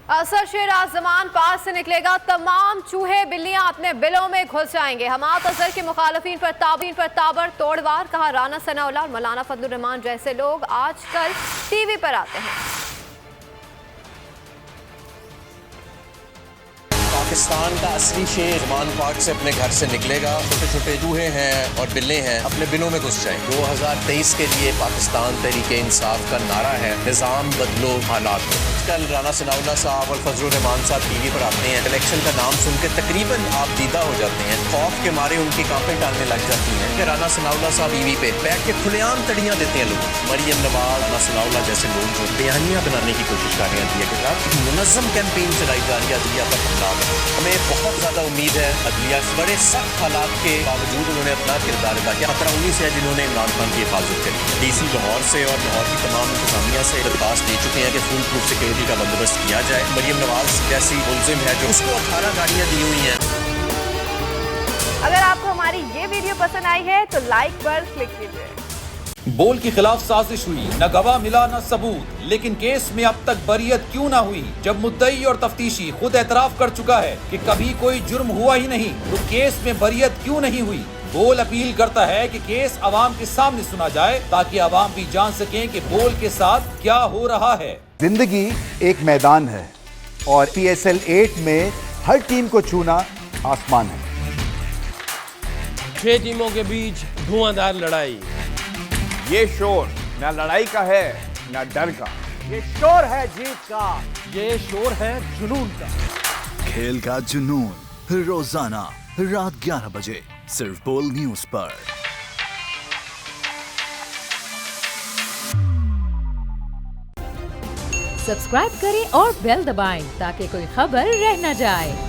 असर शेर आजमान पास से निकलेगा, तमाम चूहे बिल्लियां अपने बिलों में घुस जाएंगे। हमाद अजहर के मुखालफिन पर ताबड़ तोड़वार, कहा राना सनाउल्लाह और मौलाना फजलुर रहमान जैसे लोग आजकल टीवी पर आते हैं। पाकिस्तान का असली शेर मान पार्क से अपने घर से निकलेगा, छोटे छोटे चूहे हैं और बिल्ले हैं अपने बिलों में घुस जाएंगे। 2023 के लिए पाकिस्तान तहरीके इंसाफ का नारा है, निज़ाम बदलो हालात में। कल राना सनाउल्लाह साहब और फजलुर रहमान साहब टीवी पर आते हैं, इलेक्शन का नाम सुन के तकरीबन आप दीदा हो जाते हैं, खौफ के मारे उनकी कांपें टालने लग जाती हैं कि राना सनाउल्लाह साहब टीवी पे बैठ के खुलेआम तड़ियां देते हैं लोग। मरियम नवाज, राना सनाउल्लाह जैसे लोग जो बयानियां बनाने की कोशिश कर रहे हैं अदलिया के खिलाफ, एक मुनज़्ज़म कैंपेन चलाई जा रही है अदलिया पर हमला। हमें बहुत ज्यादा उम्मीद है अदलिया बड़े सख्त हालात के बावजूद उन्होंने अपना किरदार अदा किया। 15-19 है जिन्होंने इमरान खान की हिफाजत करी। डीसी लाहौर से और लाहौर की तमाम इंतजामिया से दरखास्त दे चुके हैं कि फुल प्रूफ सिक्योरिटी का बंदोबस्त किया जाए। मरियम नवाज जैसी मुलजिम है जो उसको 18 गाड़ियां दी हुई हैं। अगर आपको हमारी ये वीडियो पसंद आई है तो लाइक पर क्लिक कीजिए। बोल के खिलाफ साजिश हुई, न गवाह मिला न सबूत, लेकिन केस में अब तक बरियत क्यों ना हुई? जब मुद्दई और तफ्तीशी खुद एतराफ कर चुका है कि कभी कोई जुर्म हुआ ही नहीं, तो केस में बरियत क्यों नहीं हुई? बोल अपील करता है कि केस अवाम के सामने सुना जाए ताकि अवाम भी जान सकें कि बोल के साथ क्या हो रहा है। जिंदगी एक मैदान है और PSL 8 में हर टीम को छूना आसमान है। 6 टीमों के बीच धुआंधार लड़ाई। ये शोर न लड़ाई का है न डर का, ये शोर है जीत का, ये शोर है जुनून का। खेल का जुनून रोजाना रात 11 बजे सिर्फ बोल न्यूज पर। सब्सक्राइब करें और बेल दबाएं ताकि कोई खबर रह न जाए।